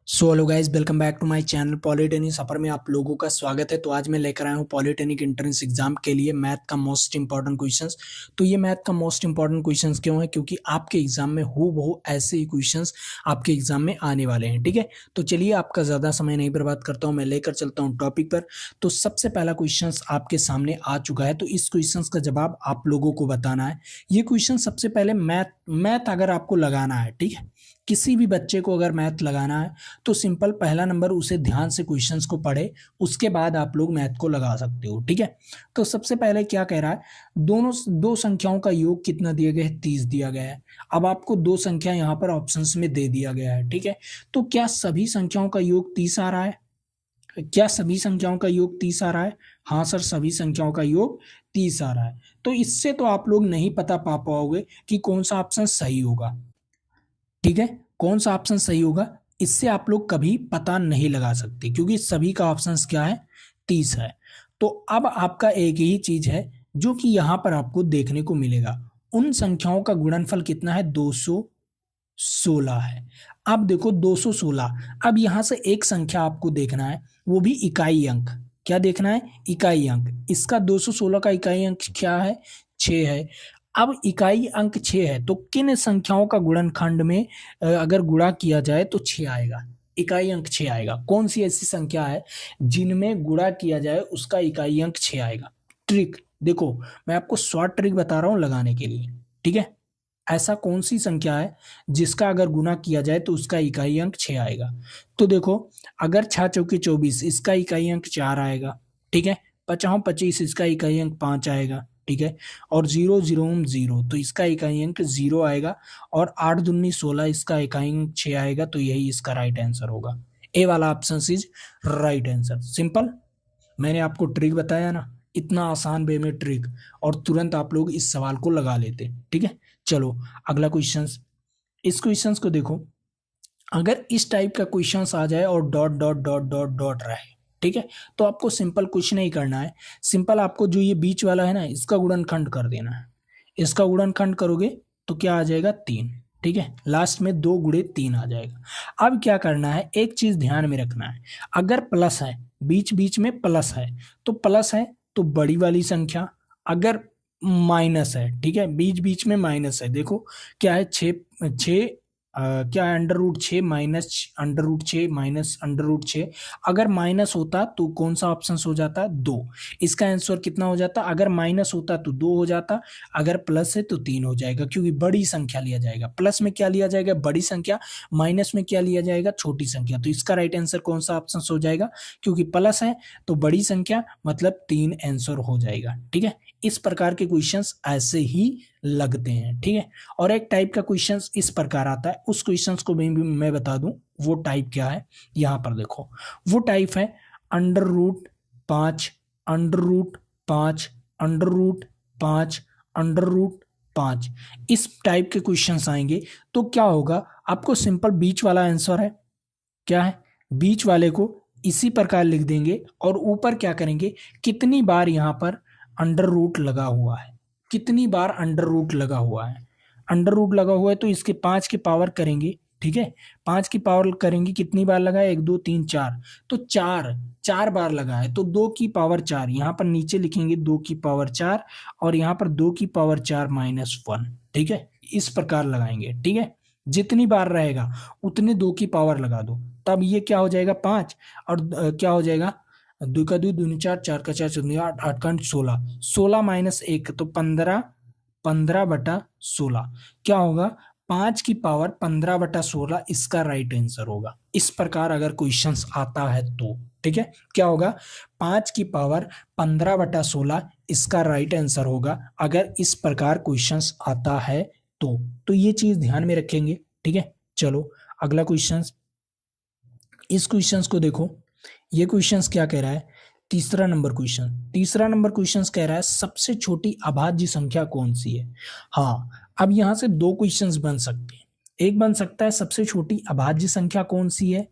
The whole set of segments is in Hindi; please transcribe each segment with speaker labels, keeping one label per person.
Speaker 1: So hello guys, welcome back to my channel polytechnic सफर में आप लोगों का स्वागत है। तो आज मैं लेकर आया हूँ पॉलिटेक्निक एंट्रेंस एग्जाम के लिए मैथ का मोस्ट इंपॉर्टेंट क्वेश्चंस। तो ये मैथ का मोस्ट इंपॉर्टेंट क्वेश्चंस क्यों है? क्योंकि आपके एग्जाम में हूबहू ऐसे ही क्वेश्चंस आपके एग्जाम में आने वाले हैं। ठीक है, तो चलिए आपका ज़्यादा समय नहीं बर्बाद करता हूँ, मैं लेकर चलता हूँ टॉपिक पर। तो सबसे पहला क्वेश्चन आपके सामने आ चुका है, तो इस क्वेश्चन का जवाब आप लोगों को बताना है। ये क्वेश्चन सबसे पहले मैथ अगर आपको लगाना है, ठीक है, किसी भी बच्चे को अगर मैथ लगाना है तो सिंपल पहला नंबर उसे ध्यान से क्वेश्चंस को पढ़े, उसके बाद आप लोग मैथ को लगा सकते हो। ठीक है, तो सबसे पहले क्या कह रहा है, दोनों दो संख्याओं का योग कितना दिया गया है? 30 दिया गया है। अब आपको दो संख्या यहाँ पर ऑप्शंस में दे दिया गया है। ठीक है, तो क्या सभी संख्याओं का योग 30 आ रहा है? क्या सभी संख्याओं का योग 30 आ रहा है? हाँ सर, सभी संख्याओं का योग 30 आ रहा है। तो इससे तो आप लोग नहीं पता पा पाओगे कि कौन सा ऑप्शन सही होगा। ठीक है, कौन सा ऑप्शन सही होगा, इससे आप लोग कभी पता नहीं लगा सकते, क्योंकि सभी का ऑप्शन क्या है? 30 है। तो अब आपका एक ही चीज है जो कि यहां पर आपको देखने को मिलेगा, उन संख्याओं का गुणनफल कितना है? 216 है। अब देखो 216, अब यहां से एक संख्या आपको देखना है, वो भी इकाई अंक। क्या देखना है? इकाई अंक। इसका 216 का इकाई अंक क्या है? 6 है। अब इकाई अंक 6 है, तो किन संख्याओं का गुणनखंड में अगर गुणा किया जाए तो 6 आएगा? इकाई अंक 6 आएगा। कौन सी ऐसी संख्या है जिनमें गुणा किया जाए उसका इकाई अंक 6 आएगा? ट्रिक देखो, मैं आपको शॉर्ट ट्रिक बता रहा हूं लगाने के लिए। ठीक है, ऐसा कौन सी संख्या है जिसका अगर गुना किया जाए तो उसका इकाई अंक 6 आएगा? तो देखो, अगर 6 चौके 24, इसका इकाई अंक 4 आएगा। ठीक है, 5 25, इसका इकाई अंक 5 आएगा। ठीक है, और 0 0 0, तो इसका इकाई अंक 0 आएगा। और 8 दूनी 16, इसका इकाई अंक 6 आएगा। तो यही इसका राइट आंसर होगा। ए वाला option is right answer. Simple, मैंने आपको ट्रिक बताया ना, इतना आसान वे में ट्रिक, और तुरंत आप लोग इस सवाल को लगा लेते। ठीक है, चलो अगला क्वेश्चन। इस क्वेश्चन को देखो, अगर इस टाइप का क्वेश्चन आ जाए और dot dot dot dot dot रहे, ठीक है, तो आपको सिंपल कुछ नहीं करना है। सिंपल आपको जो ये बीच वाला है ना, इसका गुणनखंड कर देना है। इसका गुणनखंड करोगे तो क्या आ जाएगा? 3। ठीक है, लास्ट में 2 गुणे 3 आ जाएगा। अब क्या करना है, एक चीज ध्यान में रखना है, अगर प्लस है, बीच बीच में प्लस है, तो प्लस है तो बड़ी वाली संख्या। अगर माइनस है, ठीक है, बीच बीच में माइनस है, देखो क्या है, 6 क्या है, √6 माइनस √6 माइनस √6। अगर माइनस होता तो कौन सा ऑप्शन हो जाता? 2। इसका आंसर कितना हो जाता? अगर माइनस होता तो 2 हो जाता, अगर प्लस है तो 3 हो जाएगा, क्योंकि बड़ी संख्या लिया जाएगा। प्लस में क्या लिया जाएगा? बड़ी संख्या। माइनस में क्या लिया जाएगा? छोटी संख्या। तो इसका राइट आंसर कौन सा ऑप्शन हो जाएगा? क्योंकि प्लस है तो बड़ी संख्या, मतलब 3 आंसर हो जाएगा। ठीक है, इस प्रकार के क्वेश्चंस ऐसे ही लगते हैं। ठीक है, और एक टाइप का क्वेश्चंस इस प्रकार आता है, उस क्वेश्चंस को भी मैं बता दूं वो टाइप क्या है। यहां पर देखो, वो टाइप है √5, √5, √5, √5। इस टाइप के क्वेश्चंस आएंगे तो क्या होगा, आपको सिंपल बीच वाला आंसर है, क्या है, बीच वाले को इसी प्रकार लिख देंगे, और ऊपर क्या करेंगे, कितनी बार यहां पर अंडर रूट लगा हुआ है, कितनी बार अंडर रूट लगा हुआ है। अंडर रूट लगा हुआ है तो इसके 5 की पावर करेंगे। ठीक है, 5 की पावर करेंगे, कितनी बार लगा है? 1 2 3 4, तो 4 बार लगा है, तो 2 की पावर 4, यहाँ पर नीचे लिखेंगे 2 की पावर 4, और यहाँ पर 2 की पावर 4 -1। ठीक है, इस प्रकार लगाएंगे। ठीक है, जितनी बार रहेगा उतने 2 की पावर लगा दो, तब ये क्या हो जाएगा? 5। और क्या हो जाएगा? 2 का 2 दूनी 4, 4 का 4 चौदह 8, 8 का 16, 16 -1, तो 15, 15/16 क्या होगा? 5 की पावर 15/16 इसका राइट आंसर होगा। इस प्रकार अगर क्वेश्चंस आता है तो, ठीक है, क्या होगा? 5 की पावर 15/16 इसका राइट आंसर होगा, अगर इस प्रकार क्वेश्चंस आता है तो ये चीज ध्यान में रखेंगे। ठीक है, चलो अगला क्वेश्चन। इस क्वेश्चंस को देखो, ये क्वेश्चंस क्या कह रहा है? तीसरा नंबर क्वेश्चंस कह रहा है सबसे छोटी अभाज्य संख्या कौन सी है? हाँ, अब यहां से दो क्वेश्चंस बन सकते हैं। एक बन सकता है सबसे छोटी अभाज्य संख्या कौन सी है,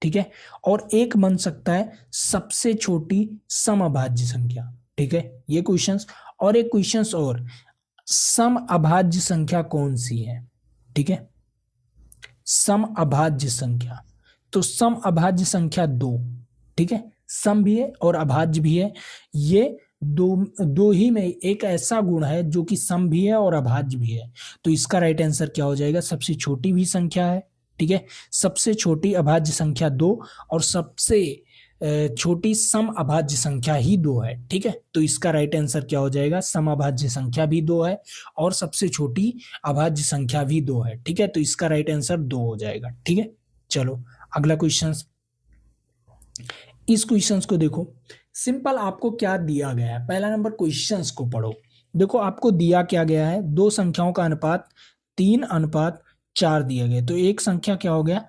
Speaker 1: ठीक है, और एक बन सकता है सबसे छोटी समअभाज्य संख्या। ठीक है, ये क्वेश्चंस, और एक क्वेश्चंस और, समअभाज्य संख्या कौन सी है? ठीक है, समअभाज्य संख्या, तो सम अभाज्य संख्या 2, ठीक है, सम भी है और अभाज्य भी है। ये दो ही में एक ऐसा गुण है जो कि सम भी है और अभाज्य भी है। तो इसका राइट आंसर क्या हो जाएगा? सबसे छोटी भी संख्या है, ठीक है, सबसे छोटी अभाज्य संख्या 2 और सबसे छोटी सम अभाज्य संख्या ही 2 है, ठीक है। तो इसका राइट आंसर क्या हो जाएगा? सम अभाज्य संख्या भी 2 है और सबसे छोटी अभाज्य संख्या भी 2 है, ठीक है। तो इसका राइट आंसर 2 हो जाएगा, ठीक है। चलो अगला क्वेश्चन, इस क्वेश्चंस को देखो। सिंपल आपको क्या दिया गया है, पहला नंबर क्वेश्चंस को पढ़ो। देखो आपको दिया क्या गया है, दो संख्याओं का अनुपात 3:4 दिया गया। तो एक संख्या क्या हो गया?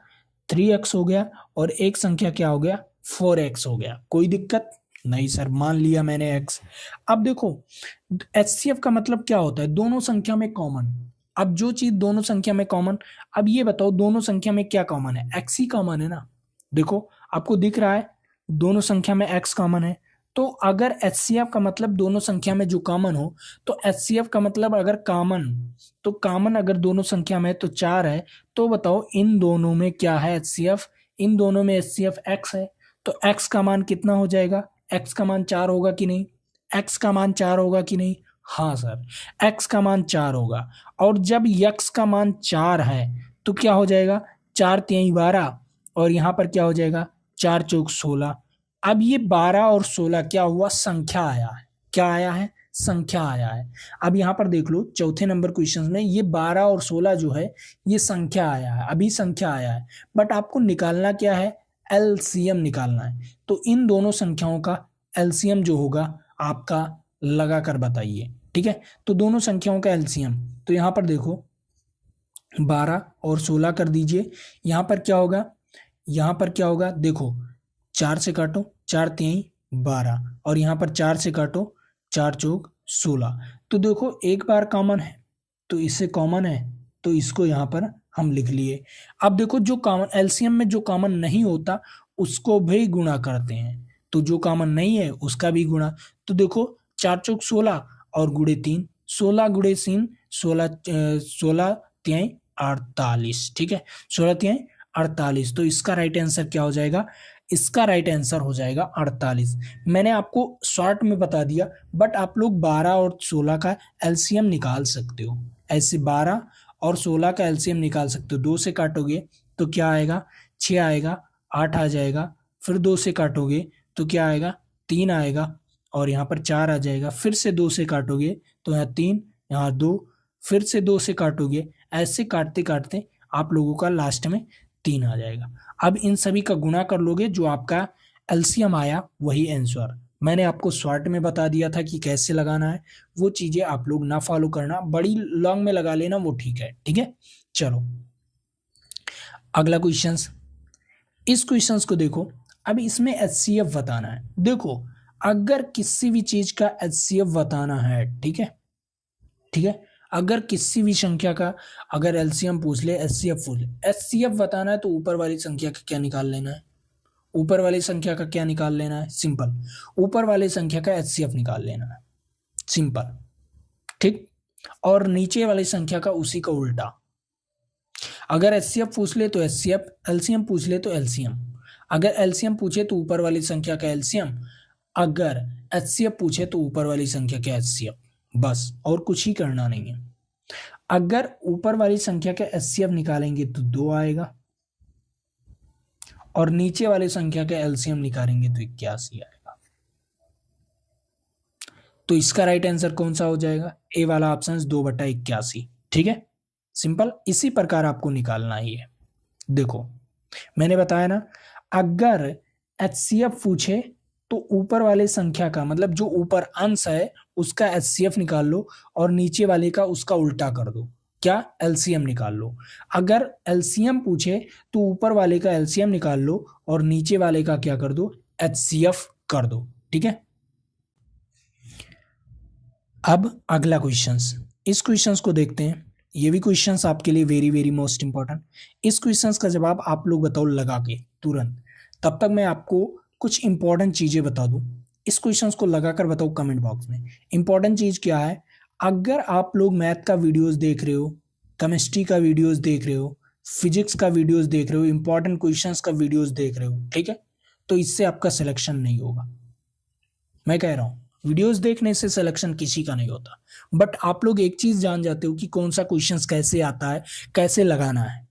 Speaker 1: 3x हो गया और एक संख्या क्या हो गया? 4x हो गया। कोई दिक्कत नहीं सर, मान लिया मैंने x। अब देखो HCF का मतलब क्या होता है? दोनों संख्या में कॉमन। अब जो चीज दोनों संख्या में कॉमन, अब ये बताओ दोनों संख्या में क्या कॉमन है? x ही कॉमन है ना। देखो आपको दिख रहा है दोनों संख्या में x कॉमन है। तो अगर HCF का मतलब दोनों संख्या में जो कॉमन हो, तो HCF का मतलब अगर कॉमन, तो कॉमन अगर दोनों संख्या में तो 4 है। तो बताओ इन दोनों में क्या है HCF? इन दोनों में HCF x है। तो x का मान कितना हो जाएगा? x का मान 4 होगा कि नहीं? x का मान 4 होगा कि नहीं? हाँ सर, x का मान 4 होगा। और जब x का मान 4 है तो क्या हो जाएगा? 4 तिहाई 12 और यहाँ पर क्या हो जाएगा? 4 चौक 16। अब ये 12 और 16 क्या हुआ? संख्या आया है। क्या आया है? संख्या आया है। अब यहाँ पर देख लो चौथे नंबर क्वेश्चन में ये 12 और 16 जो है ये संख्या आया है, अभी संख्या आया है। बट आपको निकालना क्या है? एलसीएम निकालना है। तो इन दोनों संख्याओं का एलसीएम जो होगा आपका लगा कर बताइए, ठीक है। तो दोनों संख्याओं का एलसीएम, तो यहाँ पर देखो 12 और 16 कर दीजिए। यहाँ पर क्या होगा? यहाँ पर क्या होगा? देखो 4 से काटो, 4 तिहाई 12 और यहाँ पर 4 से काटो, 4 चौक 16। तो देखो एक बार कॉमन है तो इससे कॉमन है, तो इसको यहाँ पर हम लिख लिए। अब देखो जो कॉमन एलसीएम में जो कॉमन नहीं होता उसको भी गुणा करते हैं, तो जो कॉमन नहीं है उसका भी गुणा। तो देखो 4 चौक 16 और गुणे 3, 16 गुणे 3 16 तिहाई 48, ठीक है, 16 तिहाई 48। तो इसका राइट आंसर क्या हो जाएगा? इसका राइट आंसर हो जाएगा 48। मैंने आपको शॉर्ट में बता दिया, बट आप लोग 12 और 16 का एलसीएम निकाल सकते हो। ऐसे 12 और 16 का एलसीएम निकाल सकते हो। 2 से काटोगे तो क्या आएगा? 6 आएगा, 8 आ जाएगा। फिर 2 से काटोगे तो क्या आएगा? 3 आएगा और यहाँ पर 4 आ जाएगा। फिर से 2 से काटोगे तो यहाँ 3, यहाँ 2, फिर से 2 से काटोगे। ऐसे काटते काटते आप लोगों का लास्ट में 3 आ जाएगा। अब इन सभी का गुणा कर लोगे, जो आपका एलसीएम आया वही आंसर। मैंने आपको शॉर्ट में बता दिया था कि कैसे लगाना है, वो चीजें आप लोग ना फॉलो करना, बड़ी लॉन्ग में लगा लेना वो ठीक है, ठीक है। चलो अगला क्वेश्चन, इस क्वेश्चन को देखो। अब इसमें एचसीएफ बताना है। देखो अगर किसी भी चीज का एचसीएफ बताना है, ठीक है, ठीक है, अगर किसी भी संख्या का अगर एलसीएम पूछ ले, एचसीएफ पूछ ले, एचसीएफ बताना है तो ऊपर वाली संख्या का क्या निकाल लेना है? ऊपर वाली संख्या का क्या निकाल लेना है? सिंपल, ऊपर वाली संख्या का एचसीएफ निकाल लेना है, सिंपल, ठीक। और नीचे वाली संख्या का उसी का उल्टा। अगर एचसीएफ पूछ ले तो एचसीएफ, एलसीएम पूछ ले तो एलसीएम। अगर एलसीएम पूछे तो ऊपर वाली संख्या का एलसीएम, अगर एचसीएफ पूछे तो ऊपर वाली संख्या का एचसीएफ, बस और कुछ ही करना नहीं है। अगर ऊपर वाली संख्या का एचसीएफ निकालेंगे तो 2 आएगा और नीचे वाली संख्या का एलसीएम निकालेंगे तो 81 आएगा। तो इसका राइट आंसर कौन सा हो जाएगा? ए वाला ऑप्शन 2/81, ठीक है, सिंपल। इसी प्रकार आपको निकालना ही है। देखो मैंने बताया ना, अगर एचसीएफ पूछे तो ऊपर वाले संख्या का मतलब जो ऊपर अंश है उसका एचसीएफ निकाल लो और नीचे वाले का उसका उल्टा कर दो, क्या? एलसीएम निकाल लो। अगर एलसीएम पूछे तो ऊपर वाले का एलसीएम निकाल लो और नीचे वाले का क्या कर दो? एचसीएफ कर दो, ठीक है। अब अगला क्वेश्चंस, इस क्वेश्चंस को देखते हैं। ये भी क्वेश्चंस आपके लिए वेरी वेरी मोस्ट इंपॉर्टेंट। इस क्वेश्चंस का जवाब आप लोग बताओ लगा के तुरंत, तब तक मैं आपको कुछ इंपॉर्टेंट चीजें बता दूं। इस क्वेश्चंस को लगाकर बताओ कमेंट बॉक्स में। इंपॉर्टेंट चीज क्या है? अगर आप लोग मैथ का वीडियोस देख रहे हो, केमिस्ट्री का वीडियोस देख रहे हो, फिजिक्स का वीडियोस देख रहे हो, इंपॉर्टेंट क्वेश्चंस का वीडियोस देख रहे हो, ठीक है, तो इससे आपका सिलेक्शन नहीं होगा। मैं कह रहा हूँ वीडियोस देखने से सिलेक्शन किसी का नहीं होता, बट आप लोग एक चीज जान जाते हो कि कौन सा क्वेश्चंस कैसे आता है, कैसे लगाना है।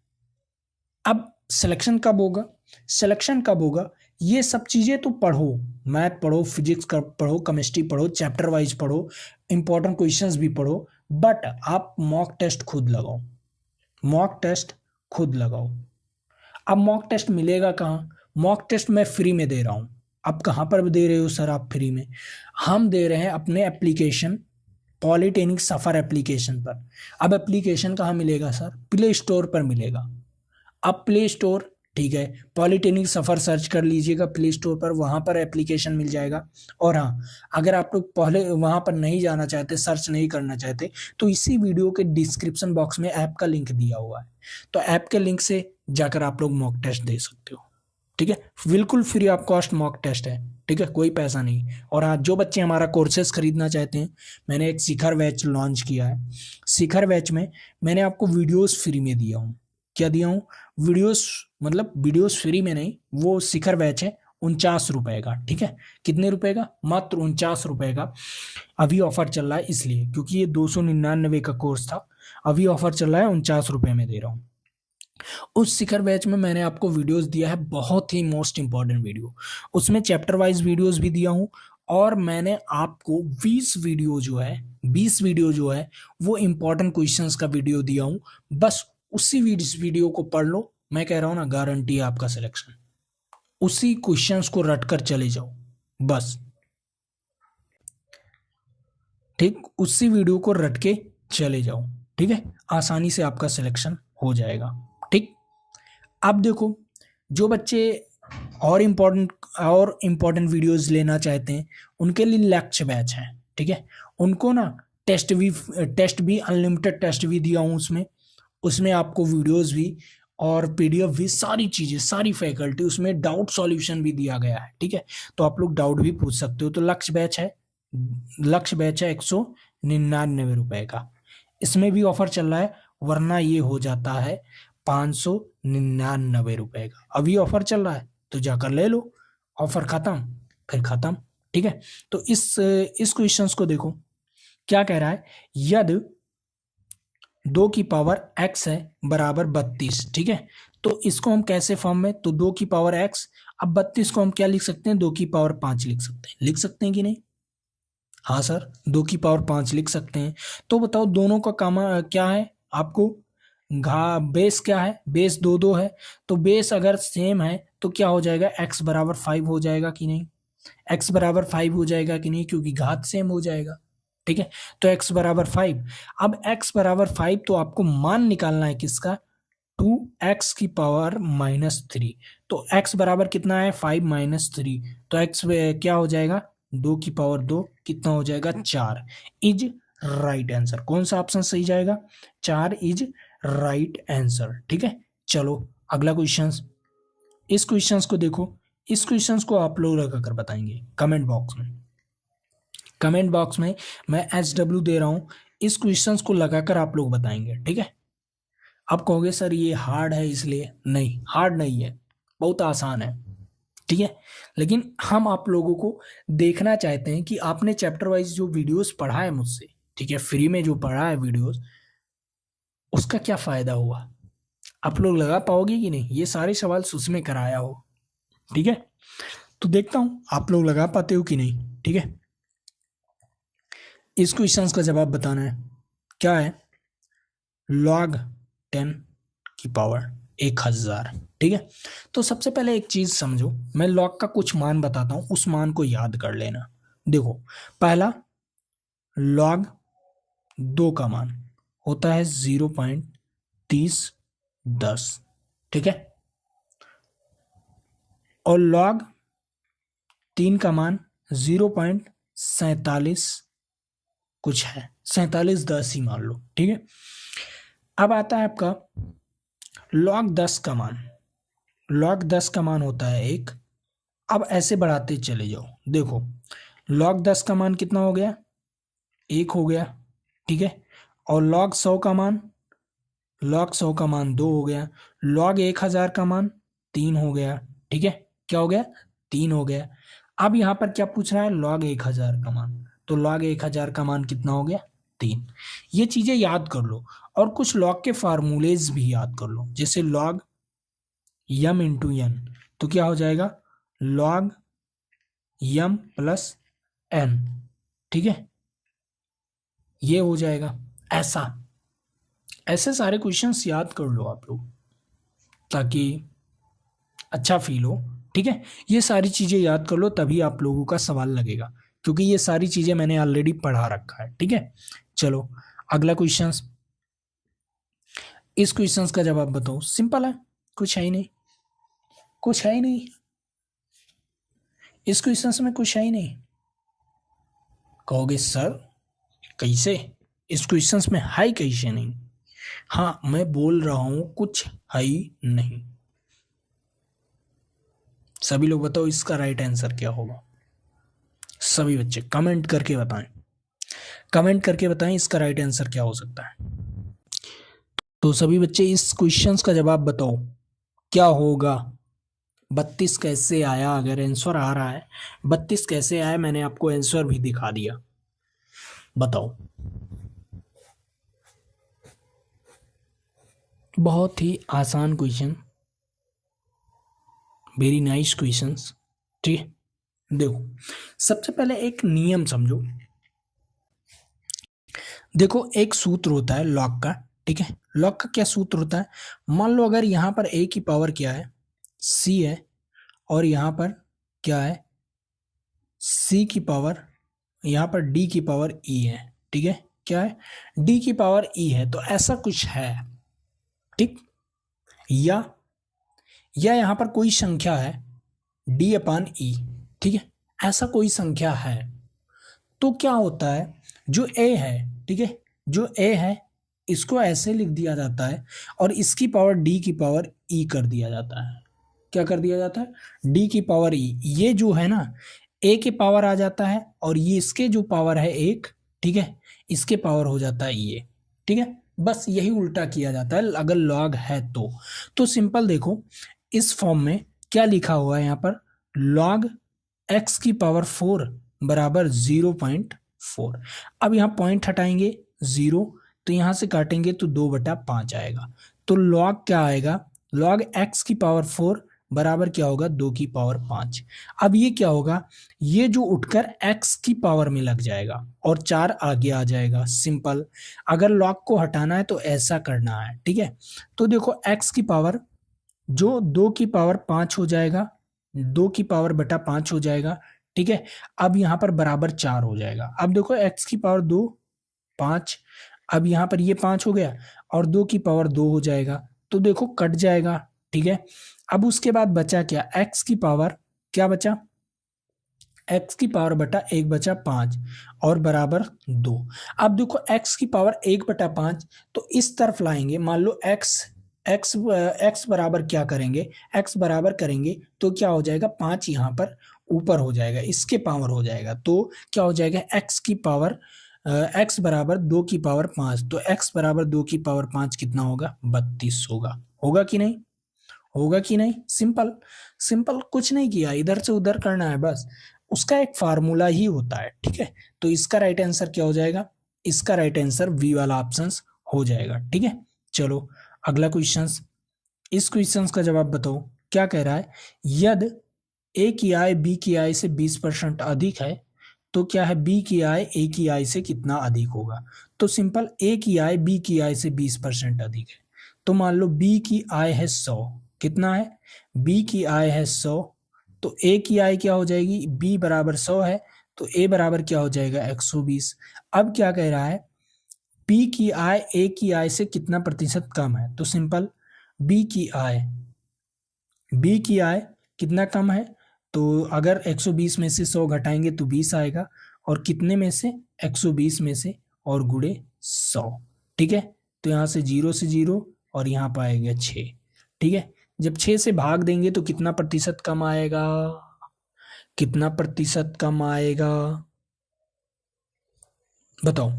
Speaker 1: अब सिलेक्शन कब होगा, सिलेक्शन कब होगा, ये सब चीजें तो पढ़ो, मैथ पढ़ो, फिजिक्स का पढ़ो, केमिस्ट्री पढ़ो, चैप्टर वाइज पढ़ो, इंपॉर्टेंट क्वेश्चंस भी पढ़ो, बट आप मॉक टेस्ट खुद लगाओ, मॉक टेस्ट खुद लगाओ। अब मॉक टेस्ट मिलेगा कहाँ, मॉक टेस्ट मैं फ्री में दे रहा हूँ। अब कहाँ पर दे रहे हो सर आप फ्री में, हम दे रहे हैं अपने एप्लीकेशन पॉलिटेक्निक सफर एप्लीकेशन पर। अब एप्लीकेशन कहाँ मिलेगा सर, प्ले स्टोर पर मिलेगा। अब प्ले स्टोर, ठीक है, पॉलिटेक्निक सफर सर्च कर लीजिएगा प्ले स्टोर पर, वहां पर एप्लीकेशन मिल जाएगा। और हाँ, अगर आप लोग पहले वहां पर नहीं जाना चाहते, सर्च नहीं करना चाहते, तो इसी वीडियो के डिस्क्रिप्शन बॉक्स में ऐप का लिंक दिया हुआ है, तो ऐप के लिंक से जाकर आप लोग मॉक टेस्ट दे सकते हो, ठीक है, बिल्कुल free of cost mock test है, ठीक है, कोई पैसा नहीं। और आज जो बच्चे हमारा कोर्सेज खरीदना चाहते हैं, मैंने एक शिखर बैच लॉन्च किया है। शिखर बैच में मैंने आपको वीडियोस फ्री में दिया हूँ। क्या दिया हूँ, वीडियोस, मतलब वीडियोस फ्री में नहीं, वो शिखर बैच है 49 रुपए का, ठीक है, कितने रुपए का, मात्र 49 रुपए का। अभी ऑफर चल रहा है इसलिए, क्योंकि ये 299 का कोर्स था, अभी ऑफर चल रहा है, 49 रुपए में दे रहा हूँ। उस शिखर बैच में मैंने आपको वीडियोस दिया है, बहुत ही मोस्ट इंपॉर्टेंट वीडियो, उसमें चैप्टर वाइज वीडियोस भी दिया हूँ, और मैंने आपको 20 वीडियो जो है वो इंपॉर्टेंट क्वेश्चंस का वीडियो दिया हूँ। बस उसी वीडियो को पढ़ लो, मैं कह रहा हूँ ना, गारंटी है आपका सिलेक्शन। उसी क्वेश्चंस को रट कर चले जाओ बस, ठीक, उसी वीडियो को रट के चले जाओ, ठीक है, आसानी से आपका सिलेक्शन हो जाएगा, ठीक। अब देखो, जो बच्चे और इम्पोर्टेंट वीडियोस लेना चाहते हैं, उनके लिए लक्ष्य बैच है, ठीक है, उनको ना टेस्ट भी अनलिमिटेड टेस्ट भी दिया हूँ उसमें, उसमें आपको वीडियोस भी और पीडीएफ भी, सारी चीज़ें, सारी फैकल्टी, उसमें डाउट सॉल्यूशन भी दिया गया है, ठीक है, तो आप लोग डाउट भी पूछ सकते हो। तो लक्ष्य बैच है 199 रुपए का, इसमें भी ऑफर चल रहा है, वरना ये हो जाता है 599 रुपए का। अभी ऑफर चल रहा है तो जाकर ले लो, ऑफर खत्म फिर खत्म, ठीक है। तो इस क्वेश्चंस को देखो, क्या कह रहा है, यदि 2 की पावर x है बराबर 32, ठीक है, तो इसको हम कैसे फॉर्म में, तो 2 की पावर x, अब 32 को हम क्या लिख सकते हैं, 2 की पावर 5 लिख सकते हैं कि नहीं, हाँ सर, 2 की पावर 5 लिख सकते हैं। तो बताओ दोनों का काम क्या है आपको, घा बेस क्या है, बेस 2 2 है, तो बेस अगर सेम है तो क्या हो जाएगा, x बराबर 5 हो जाएगा कि नहीं, x बराबर 5 हो जाएगा कि नहीं, क्योंकि घात सेम हो जाएगा, ठीक है, तो x बराबर 5। अब x बराबर 5, तो आपको मान निकालना है किसका, 2 x की पावर -3, तो x बराबर कितना है, 5 -3, तो x क्या हो जाएगा, 2 की पावर 2, कितना हो जाएगा, 4 इज राइट आंसर। कौन सा ऑप्शन सही जाएगा, 4 इज राइट आंसर, ठीक है। चलो अगला क्वेश्चन, इस क्वेश्चंस को देखो, इस क्वेश्चंस को आप लोग लगा कर बताएंगे कमेंट बॉक्स में, कमेंट बॉक्स में मैं SW दे रहा हूं, इस क्वेश्चंस को लगाकर आप लोग बताएंगे, ठीक है। आप कहोगे सर ये हार्ड है, इसलिए नहीं, हार्ड नहीं है, बहुत आसान है, ठीक है, लेकिन हम आप लोगों को देखना चाहते हैं कि आपने चैप्टर वाइज जो वीडियोस पढ़ा है मुझसे, ठीक है, फ्री में जो पढ़ा है वीडियोस, उसका क्या फायदा हुआ, आप लोग लगा पाओगे कि नहीं, ये सारे सवाल उसमें कराया हो, ठीक है। तो देखता हूं आप लोग लगा पाते हो कि नहीं, ठीक है। इस क्वेश्चंस का जवाब बताना है, क्या है, log 10 की पावर 1000, ठीक है। तो सबसे पहले एक चीज समझो, मैं log का कुछ मान बताता हूं, उस मान को याद कर लेना। देखो, पहला log 2 का मान होता है 0.3010, ठीक है, और log 3 का मान 0.47 कुछ है, 4710 ही मान लो, ठीक है। अब आता है आपका log 10 का मान, log 10 का मान होता है 1। अब ऐसे बढ़ाते चले जाओ, देखो log 10 का मान कितना हो गया, 1 हो गया, ठीक है, और log 100 का मान log 100 का मान 2 हो गया, log 1000 का मान 3 हो गया। ठीक है, क्या हो गया? 3 हो गया। अब यहाँ पर क्या पूछ रहा है? log 1000 का मान, तो log 1000 का मान कितना हो गया? 3। ये चीजें याद कर लो और कुछ log के फार्मूलेज भी याद कर लो, जैसे log m इंटू n, तो क्या हो जाएगा? log m plus n। ठीक है, ये हो जाएगा। ऐसा ऐसे सारे क्वेश्चंस याद कर लो आप लोग, ताकि अच्छा फील हो। ठीक है, ये सारी चीजें याद कर लो, तभी आप लोगों का सवाल लगेगा, क्योंकि ये सारी चीजें मैंने ऑलरेडी पढ़ा रखा है। ठीक है, चलो अगला क्वेश्चन। इस क्वेश्चन का जवाब बताओ। सिंपल है, कुछ है ही नहीं, कुछ है ही नहीं, इस क्वेश्चन में कुछ है ही नहीं। कहोगे सर कैसे, इस क्वेश्चन में है कैसे नहीं? हाँ, मैं बोल रहा हूं कुछ है ही नहीं। सभी लोग बताओ इसका राइट आंसर क्या होगा। सभी बच्चे कमेंट करके बताएं, कमेंट करके बताएं इसका राइट आंसर क्या हो सकता है। तो सभी बच्चे इस क्वेश्चंस का जवाब बताओ क्या होगा। 32 कैसे आया? अगर आंसर आ रहा है 32 कैसे आया, मैंने आपको आंसर भी दिखा दिया, बताओ। बहुत ही आसान क्वेश्चन, वेरी नाइस क्वेश्चंस। ठीक है, देखो सबसे पहले एक नियम समझो। देखो एक सूत्र होता है लॉग का। ठीक है, लॉग का क्या सूत्र होता है? मान लो अगर यहाँ पर a की पावर क्या है? c है, और यहाँ पर क्या है? c की पावर, यहाँ पर d की पावर e है। ठीक है, क्या है? d की पावर e है, तो ऐसा कुछ है। ठीक, या यहाँ पर कोई संख्या है d अपान e। ठीक है, ऐसा कोई संख्या है, तो क्या होता है? जो a है, ठीक है, जो a है इसको ऐसे लिख दिया जाता है, और इसकी पावर d की पावर e कर दिया जाता है। क्या कर दिया जाता है? d की पावर e। ये जो है ना, a के पावर आ जाता है, और ये इसके जो पावर है एक, ठीक है, इसके पावर हो जाता है ये। ठीक है, बस यही उल्टा किया जाता है अगर लॉग है तो सिंपल देखो, इस फॉर्म में क्या लिखा हुआ है यहाँ पर? लॉग x की पावर 4 बराबर 0.4। अब यहाँ पॉइंट हटाएंगे 0, तो यहाँ से काटेंगे तो 2/5 आएगा। तो लॉग क्या आएगा? लॉग x की पावर 4 बराबर क्या होगा? 2 की पावर 5। अब ये क्या होगा? ये जो उठकर x की पावर में लग जाएगा और 4 आगे आ जाएगा। सिंपल, अगर लॉग को हटाना है तो ऐसा करना है। ठीक है, तो देखो x की पावर जो 2 की पावर 5 हो जाएगा, 2 की पावर बटा 5 हो जाएगा। ठीक है, अब यहाँ पर बराबर 4 हो जाएगा। अब देखो x की पावर 2 5, अब यहाँ पर ये 5 हो गया, और 2 की पावर 2 हो जाएगा, तो देखो कट जाएगा। ठीक है, अब उसके बाद बचा क्या? x की पावर क्या बचा? x की पावर बटा 1 बचा 5, और बराबर 2। अब देखो x की पावर 1/5, तो इस तरफ लाएंगे। मान लो x बराबर क्या करेंगे? x बराबर करेंगे तो क्या हो जाएगा? 5 यहाँ पर ऊपर हो जाएगा, इसके पावर हो जाएगा, तो क्या हो जाएगा? x की पावर x बराबर 2 की पावर 5, तो x बराबर 2 की पावर 5 कितना होगा? 32 होगा। होगा कि नहीं? होगा कि नहीं? सिंपल, सिंपल, कुछ नहीं किया, इधर से उधर करना है बस, उसका एक फार्मूला ही होता है। ठीक है, तो इसका राइट आंसर क्या हो जाएगा? इसका राइट आंसर बी वाला ऑप्शन हो जाएगा। ठीक है, चलो अगला क्वेश्चन। इस क्वेश्चन का जवाब बताओ। क्या कह रहा है? यदि ए की आय बी की आय से 20% अधिक है, तो क्या है? बी की आय ए की आय से कितना अधिक होगा? तो सिंपल, ए की आय बी की आय से 20% अधिक है, तो मान लो बी की आय है 100। कितना है? बी की आय है 100, तो ए की आय क्या हो जाएगी? बी बराबर 100 है, तो ए बराबर क्या हो जाएगा? 120। अब क्या कह रहा है? बी की आय ए की आय से कितना प्रतिशत कम है? तो सिंपल, बी की आय, बी की आय कितना कम है? तो अगर 120 में से 100 घटाएंगे तो 20 आएगा, और कितने में से? 120 में से, और गुणे 100। ठीक है, तो यहाँ से 0 से 0, और यहाँ पाएगा 6। ठीक है, जब 6 से भाग देंगे तो कितना प्रतिशत कम आएगा? कितना प्रतिशत कम आएगा? बताओ,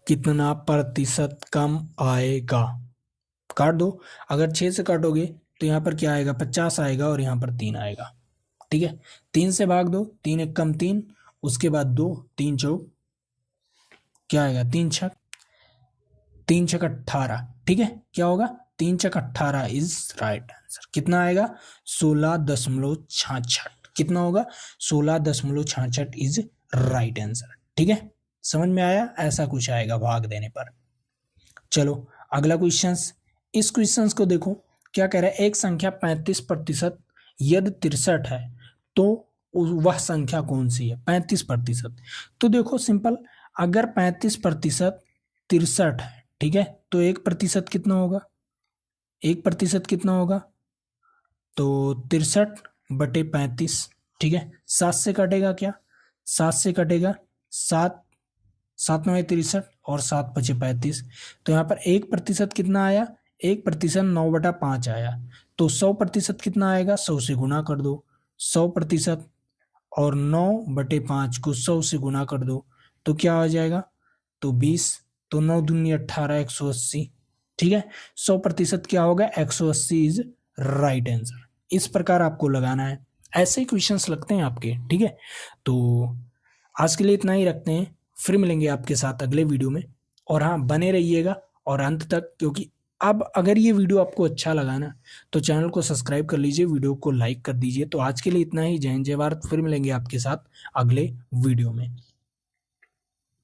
Speaker 1: कितना प्रतिशत कम आएगा? काट दो। अगर 6 से काटोगे तो यहाँ पर क्या आएगा, 50 आएगा और यहाँ पर 3 आएगा। ठीक है, 3 से भाग दो, 3 एक कम 3, उसके बाद 2, 3 चौक क्या आएगा, 3 छक 18। ठीक है, क्या होगा, 3 छक 18 इज राइट आंसर। कितना आएगा, 16.66। कितना होगा, 16.66 इज राइट आंसर। ठीक है, समझ में आया, ऐसा कुछ आएगा भाग देने पर। चलो अगला क्वेश्चन, इस क्वेश्चन को देखो क्या कह रहा है, एक संख्या 35% यदि 63 है तो वह संख्या कौन सी है। 35%, तो देखो सिंपल, अगर 35% 63 है, ठीक है, तो 1% कितना होगा, 1% कितना होगा, तो 63/35। ठीक है, 7 से कटेगा क्या, 7 से कटेगा, 7 7 9 63 और 7 5 35। तो यहाँ पर 1% कितना आया, 1% 9/5 आया। तो 100% कितना आएगा, 100 से गुना कर दो, 100% और 9/5 को 100 से गुना कर दो तो क्या हो जाएगा, तो 20। तो 9 दूनी 18, 180। ठीक है, 100% क्या होगा, 180 इज राइट आंसर। इस प्रकार आपको लगाना है, ऐसे ही क्वेश्चंस लगते हैं आपके। ठीक है, तो आज के लिए इतना ही रखते हैं, फिर मिलेंगे आपके साथ अगले वीडियो में। और हाँ, बने रहिएगा और अंत तक, क्योंकि अब अगर ये वीडियो आपको अच्छा लगा ना तो चैनल को सब्सक्राइब कर लीजिए, वीडियो को लाइक कर दीजिए। तो आज के लिए इतना ही, जय हिंद जय भारत, फिर मिलेंगे आपके साथ अगले वीडियो में।